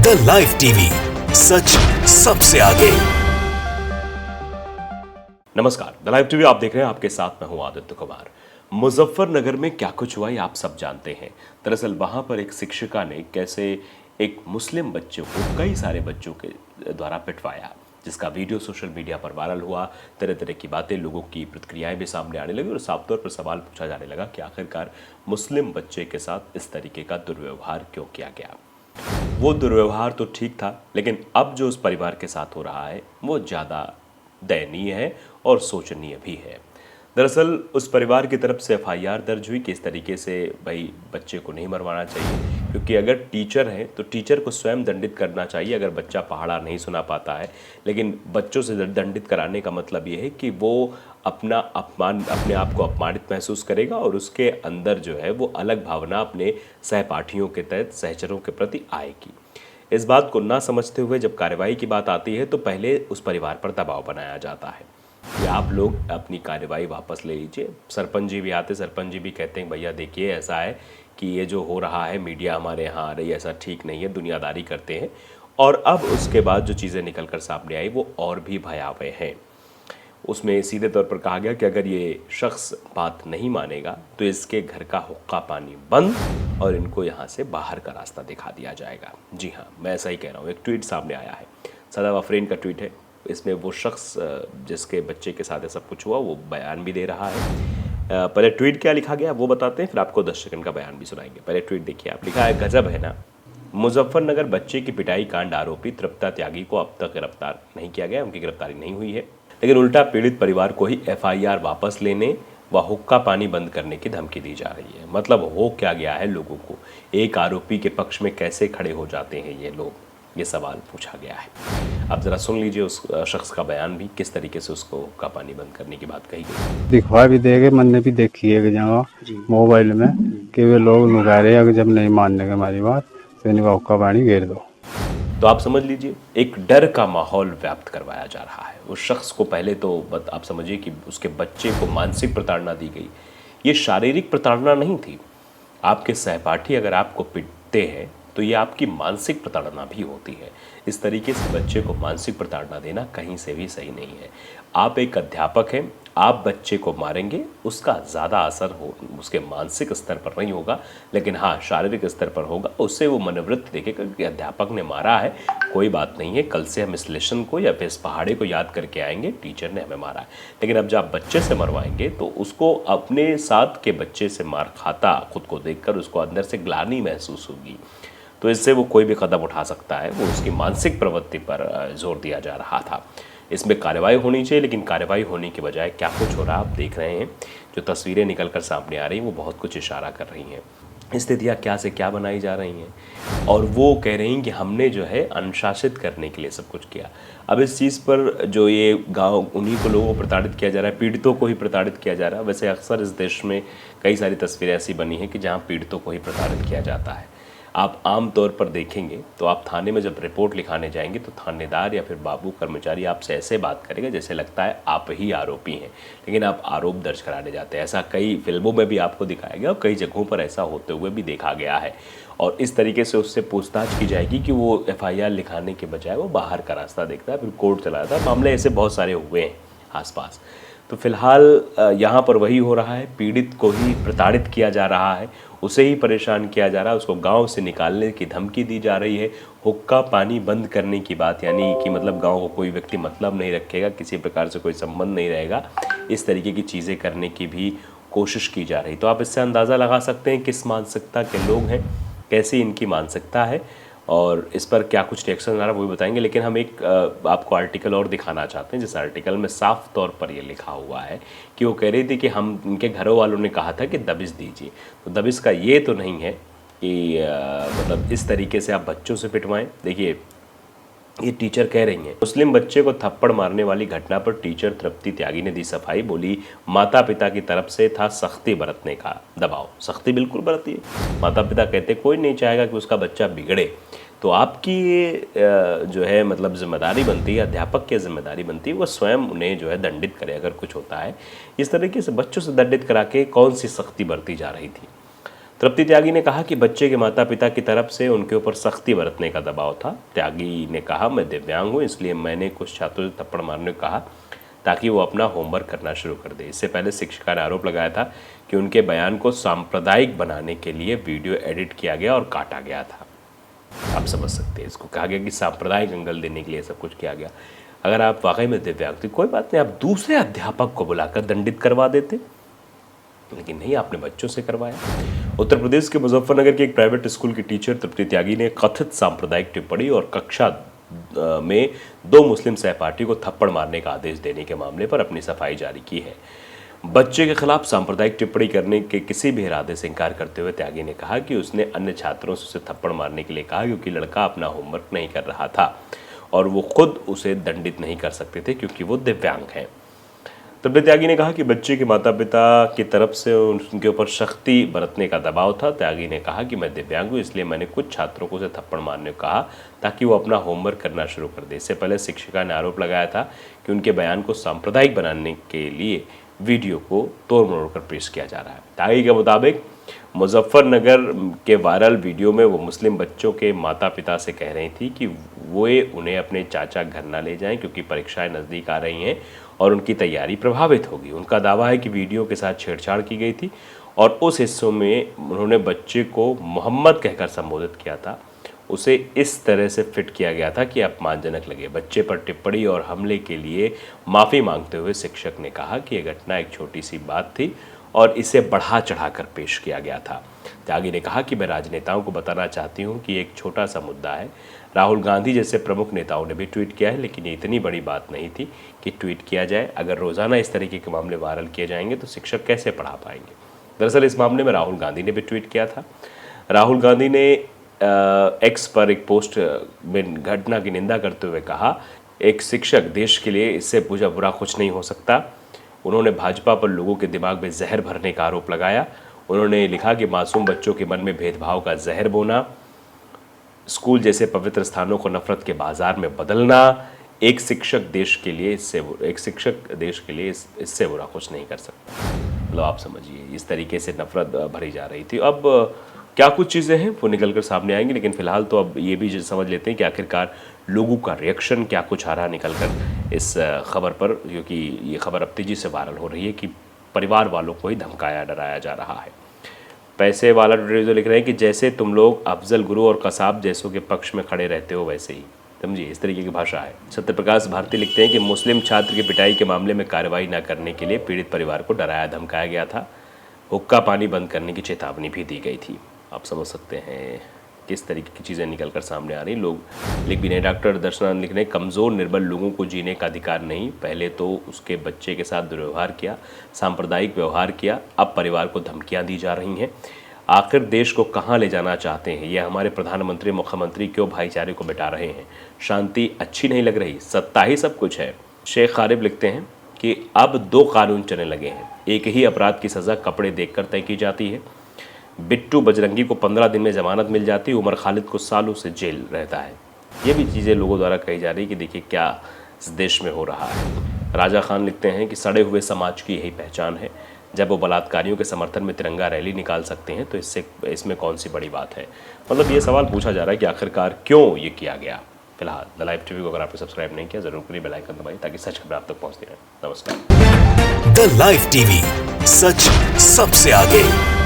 The live TV, सच सबसे आगे। नमस्कार, द लाइव टीवी आप देख रहे हैं, आपके साथ मैं हूं आदित्य कुमार। मुजफ्फरनगर में क्या कुछ हुआ ये आप सब जानते हैं। दरअसल वहां पर एक शिक्षिका ने कैसे एक मुस्लिम बच्चे को कई सारे बच्चों के द्वारा पिटवाया, जिसका वीडियो सोशल मीडिया पर वायरल हुआ। तरह तरह की बातें, लोगों की प्रतिक्रियाएं भी सामने आने लगी और साफ तौर पर सवाल पूछा जाने लगा कि आखिरकार मुस्लिम बच्चे के साथ इस तरीके का दुर्व्यवहार क्यों किया गया। वो दुर्व्यवहार तो ठीक था, लेकिन अब जो उस परिवार के साथ हो रहा है वो ज़्यादा दयनीय है और सोचनीय भी है। दरअसल उस परिवार की तरफ से एफआईआर दर्ज हुई कि इस तरीके से भाई बच्चे को नहीं मरवाना चाहिए, क्योंकि अगर टीचर है तो टीचर को स्वयं दंडित करना चाहिए अगर बच्चा पहाड़ा नहीं सुना पाता है। लेकिन बच्चों से दंडित कराने का मतलब ये है कि वो अपने आप को अपमानित महसूस करेगा और उसके अंदर जो है वो अलग भावना अपने सहपाठियों के तहत सहचरों के प्रति आएगी। इस बात को ना समझते हुए जब कार्रवाई की बात आती है तो पहले उस परिवार पर दबाव बनाया जाता है कि आप लोग अपनी कार्रवाई वापस ले लीजिए। सरपंच जी भी आते, सरपंच जी भी कहते हैं भैया देखिए ऐसा है कि ये जो हो रहा है, मीडिया हमारे यहाँ आ रही है, ऐसा ठीक नहीं है, दुनियादारी करते हैं। और अब उसके बाद जो चीज़ें निकल कर सामने आई वो और भी भयावह हैं। उसमें सीधे तौर पर कहा गया कि अगर ये शख्स बात नहीं मानेगा तो इसके घर का हुक्का पानी बंद और इनको यहाँ से बाहर का रास्ता दिखा दिया जाएगा। जी हाँ, मैं ऐसा ही कह रहा हूँ। एक ट्वीट सामने आया है, सदाब अफरीन का ट्वीट है। इसमें वो शख्स जिसके बच्चे के साथ सब कुछ हुआ वो बयान भी दे रहा है। पहले ट्वीट क्या लिखा गया वो बताते हैं, फिर आपको 10 सेकंड का बयान भी सुनाएंगे। पहले ट्वीट देखिए आप। लिखा है, गजब है ना, मुजफ्फरनगर बच्चे की पिटाई कांड आरोपी तृप्ता त्यागी को अब तक गिरफ्तार नहीं किया गया, उनकी गिरफ्तारी नहीं हुई है, लेकिन उल्टा पीड़ित परिवार को ही एफआईआर वापस लेने व हुक्का पानी बंद करने की धमकी दी जा रही है। मतलब हो क्या गया है लोगों को, एक आरोपी के पक्ष में कैसे खड़े हो जाते हैं ये लोग, ये सवाल पूछा गया है। अब जरा सुन लीजिए उस शख्स का बयान भी, किस तरीके से उसको हुक्का पानी बंद करने की बात कही गई। दिखवा भी देंगे, मैंने भी देखी है जगह मोबाइल में कि वे लोग नुका रहे हैं, जब नहीं मानने के हमारी बात तो इनका हुक्का पानी घेर दो। तो आप समझ लीजिए एक डर का माहौल व्याप्त करवाया जा रहा है। उस शख्स को पहले तो आप समझिए कि उसके बच्चे को मानसिक प्रताड़ना दी गई। ये शारीरिक प्रताड़ना नहीं थी। आपके सहपाठी अगर आपको पिटते हैं तो ये आपकी मानसिक प्रताड़ना भी होती है। इस तरीके से बच्चे को मानसिक प्रताड़ना देना कहीं से भी सही नहीं है। आप एक अध्यापक हैं, आप बच्चे को मारेंगे, उसका ज़्यादा असर हो उसके मानसिक स्तर पर नहीं होगा, लेकिन हाँ शारीरिक स्तर पर होगा। उससे वो मनोवृत्ति देखेगा कि अध्यापक ने मारा है, कोई बात नहीं है, कल से हम इस लेसन को या फिर इस पहाड़े को याद करके आएंगे, टीचर ने हमें मारा है। लेकिन अब जब आप बच्चे से मरवाएंगे तो उसको अपने साथ के बच्चे से मार खाता खुद को देखकर उसको अंदर से ग्लानि महसूस होगी। तो इससे वो कोई भी कदम उठा सकता है। वो उसकी मानसिक प्रवृत्ति पर जोर दिया जा रहा था। इसमें कार्रवाई होनी चाहिए, लेकिन कार्रवाई होने के बजाय क्या कुछ हो रहा है आप देख रहे हैं। जो तस्वीरें निकल कर सामने आ रही हैं वो बहुत कुछ इशारा कर रही हैं। स्थितियाँ क्या से क्या बनाई जा रही हैं और वो कह रही हैं कि हमने जो है अनुशासित करने के लिए सब कुछ किया। अब इस चीज़ पर जो ये गांव उन्हीं को लोगों को प्रताड़ित किया जा रहा है, पीड़ितों को ही प्रताड़ित किया जा रहा है। वैसे अक्सर इस देश में कई सारी तस्वीरें ऐसी बनी हैं कि जहाँ पीड़ितों को ही प्रताड़ित किया जाता है। आप आम तौर पर देखेंगे तो आप थाने में जब रिपोर्ट लिखाने जाएंगे तो थानेदार या फिर बाबू कर्मचारी आपसे ऐसे बात करेगा जैसे लगता है आप ही आरोपी हैं, लेकिन आप आरोप दर्ज कराने जाते हैं। ऐसा कई फिल्मों में भी आपको दिखाया गया और कई जगहों पर ऐसा होते हुए भी देखा गया है। और इस तरीके से उससे पूछताछ की जाएगी कि वो एफआईआर लिखाने के बजाय वो बाहर का रास्ता देखता है, फिर कोर्ट चला जाता है। मामले ऐसे बहुत सारे हुए हैं आसपास। तो फिलहाल यहाँ पर वही हो रहा है, पीड़ित को ही प्रताड़ित किया जा रहा है, उसे ही परेशान किया जा रहा है, उसको गांव से निकालने की धमकी दी जा रही है, हुक्का पानी बंद करने की बात, यानी कि मतलब गांव को कोई व्यक्ति मतलब नहीं रखेगा, किसी प्रकार से कोई संबंध नहीं रहेगा, इस तरीके की चीज़ें करने की भी कोशिश की जा रही। तो आप इससे अंदाज़ा लगा सकते हैं किस मानसिकता के लोग हैं, कैसी इनकी मानसिकता है और इस पर क्या कुछ रिएक्शन आ रहा है वो भी बताएंगे। लेकिन हम एक आपको आर्टिकल और दिखाना चाहते हैं, जिस आर्टिकल में साफ तौर पर ये लिखा हुआ है कि वो कह रही थी कि हम इनके घरों वालों ने कहा था कि दबिश दीजिए। तो दबिश का ये तो नहीं है कि मतलब इस तरीके से आप बच्चों से पिटवाएं। देखिए ये टीचर कह रही हैं, मुस्लिम बच्चे को थप्पड़ मारने वाली घटना पर टीचर तृप्ति त्यागी ने दी सफाई। बोली माता पिता की तरफ से था सख्ती बरतने का दबाव। सख्ती बिल्कुल बरतिए, माता पिता कहते कोई नहीं चाहेगा कि उसका बच्चा बिगड़े। तो आपकी जो है मतलब जिम्मेदारी बनती है, अध्यापक की जिम्मेदारी बनती है वो स्वयं उन्हें जो है दंडित करे अगर कुछ होता है। इस तरीके से बच्चों से दंडित करा के कौन सी सख्ती बरती जा रही थी। तृप्ति त्यागी ने कहा कि बच्चे के माता पिता की तरफ से उनके ऊपर सख्ती बरतने का दबाव था। त्यागी ने कहा, मैं दिव्यांग हूँ इसलिए मैंने कुछ छात्रों से थप्पड़ मारने को कहा ताकि वो अपना होमवर्क करना शुरू कर दे। इससे पहले शिक्षिका ने आरोप लगाया था कि उनके बयान को सांप्रदायिक बनाने के लिए वीडियो एडिट किया गया और काटा गया था। आप समझ सकते हैं, इसको कहा गया कि सांप्रदायिक एंगल देने के लिए सब कुछ किया गया। अगर आप वाकई में दिव्यांग थे, कोई बात नहीं, आप दूसरे अध्यापक को बुलाकर दंडित करवा देते, लेकिन नहीं, आपने बच्चों से करवाया। उत्तर प्रदेश के मुजफ्फरनगर के एक प्राइवेट स्कूल की टीचर तृप्ति त्यागी ने कथित सांप्रदायिक टिप्पणी और कक्षा में 2 मुस्लिम सहपाठी को थप्पड़ मारने का आदेश देने के मामले पर अपनी सफाई जारी की है। बच्चे के खिलाफ सांप्रदायिक टिप्पणी करने के किसी भी इरादे से इनकार करते हुए त्यागी ने कहा कि उसने अन्य छात्रों से उसे थप्पड़ मारने के लिए कहा क्योंकि लड़का अपना होमवर्क नहीं कर रहा था और वो खुद उसे दंडित नहीं कर सकते थे क्योंकि वो दिव्यांग हैं। तृप्ति त्यागी ने कहा कि बच्चे के माता पिता की तरफ से उनके ऊपर सख्ती बरतने का दबाव था। त्यागी ने कहा कि मैं दिव्यांग हूँ इसलिए मैंने कुछ छात्रों को उसे थप्पड़ मारने को कहा ताकि वो अपना होमवर्क करना शुरू कर दे। इससे पहले शिक्षिका ने आरोप लगाया था कि उनके बयान को सांप्रदायिक बनाने के लिए वीडियो को तोड़ मरोड़ कर पेश किया जा रहा है। त्यागी के मुताबिक मुजफ्फरनगर के वायरल वीडियो में वो मुस्लिम बच्चों के माता पिता से कह रही थी कि वो उन्हें अपने चाचा घर ना ले जाएं क्योंकि परीक्षाएं नज़दीक आ रही हैं और उनकी तैयारी प्रभावित होगी। उनका दावा है कि वीडियो के साथ छेड़छाड़ की गई थी और उस हिस्सों में उन्होंने बच्चे को मोहम्मद कहकर संबोधित किया था। उसे इस तरह से फिट किया गया था कि अपमानजनक लगे। बच्चे पर टिप्पणी और हमले के लिए माफ़ी मांगते हुए शिक्षक ने कहा कि यह घटना एक छोटी सी बात थी और इसे बढ़ा चढ़ाकर पेश किया गया था। त्यागी ने कहा कि मैं राजनेताओं को बताना चाहती हूं कि एक छोटा सा मुद्दा है। राहुल गांधी जैसे प्रमुख नेताओं ने भी ट्वीट किया है, लेकिन ये इतनी बड़ी बात नहीं थी कि ट्वीट किया जाए। अगर रोज़ाना इस तरीके के मामले वायरल किए जाएंगे तो शिक्षक कैसे पढ़ा पाएंगे। दरअसल इस मामले में राहुल गांधी ने भी ट्वीट किया था। राहुल गांधी ने एक्स पर एक पोस्ट में घटना की निंदा करते हुए कहा, एक शिक्षक देश के लिए इससे बुरा कुछ नहीं हो सकता। उन्होंने भाजपा पर लोगों के दिमाग में जहर भरने का आरोप लगाया। उन्होंने लिखा कि मासूम बच्चों के मन में भेदभाव का जहर बोना, स्कूल जैसे पवित्र स्थानों को नफरत के बाजार में बदलना, एक शिक्षक देश के लिए इससे बुरा कुछ नहीं कर सकता। मतलब आप समझिए, इस तरीके से नफरत भरी जा रही थी। अब क्या कुछ चीज़ें हैं वो निकल कर सामने आएंगी, लेकिन फिलहाल तो अब ये भी समझ लेते हैं कि आखिरकार लोगों का रिएक्शन क्या कुछ आ रहा निकल कर इस खबर पर, क्योंकि ये खबर अब तेज़ी से वायरल हो रही है कि परिवार वालों को ही धमकाया डराया जा रहा है। पैसे वाला जो लिख रहे हैं कि जैसे तुम लोग अफजल गुरु और कसाब जैसों के पक्ष में खड़े रहते हो वैसे ही, समझिए, इस तरीके की भाषा है। सत्यप्रकाश भारती लिखते हैं कि मुस्लिम छात्र की पिटाई के मामले में कार्रवाई न करने के लिए पीड़ित परिवार को डराया धमकाया गया था। हुक्का पानी बंद करने की चेतावनी भी दी गई थी। आप समझ सकते हैं किस तरीके की चीज़ें निकल कर सामने आ रही। लोग लिख भी नहीं। डॉक्टर दर्शनानंद लिख रहे हैं, कमज़ोर निर्बल लोगों को जीने का अधिकार नहीं। पहले तो उसके बच्चे के साथ दुर्व्यवहार किया, सांप्रदायिक व्यवहार किया, अब परिवार को धमकियां दी जा रही हैं। आखिर देश को कहाँ ले जाना चाहते हैं? यह हमारे प्रधानमंत्री मुख्यमंत्री क्यों भाईचारे को मिटा रहे हैं? शांति अच्छी नहीं लग रही? सत्ता ही सब कुछ है। शेख खारिब लिखते हैं कि अब 2 कानून चलने लगे हैं। एक ही अपराध की सज़ा कपड़े देखकर तय की जाती है। बिट्टू बजरंगी को 15 दिन में जमानत मिल जाती है, उमर खालिद को सालों से जेल रहता है। ये भी चीज़ें लोगों द्वारा कही जा रही है कि देखिए क्या इस देश में हो रहा है। राजा खान लिखते हैं कि सड़े हुए समाज की यही पहचान है। जब वो बलात्कारियों के समर्थन में तिरंगा रैली निकाल सकते हैं तो इसमें कौन सी बड़ी बात है। मतलब ये सवाल पूछा जा रहा है कि आखिरकार क्यों ये किया गया। फिलहाल द लाइव टीवी को अगर आपने सब्सक्राइब नहीं किया जरूर करिए, बेल आइकन दबाइए ताकि सच खबर आप तक पहुंचती रहे। नमस्कार। द लाइव टीवी, सच सबसे आगे।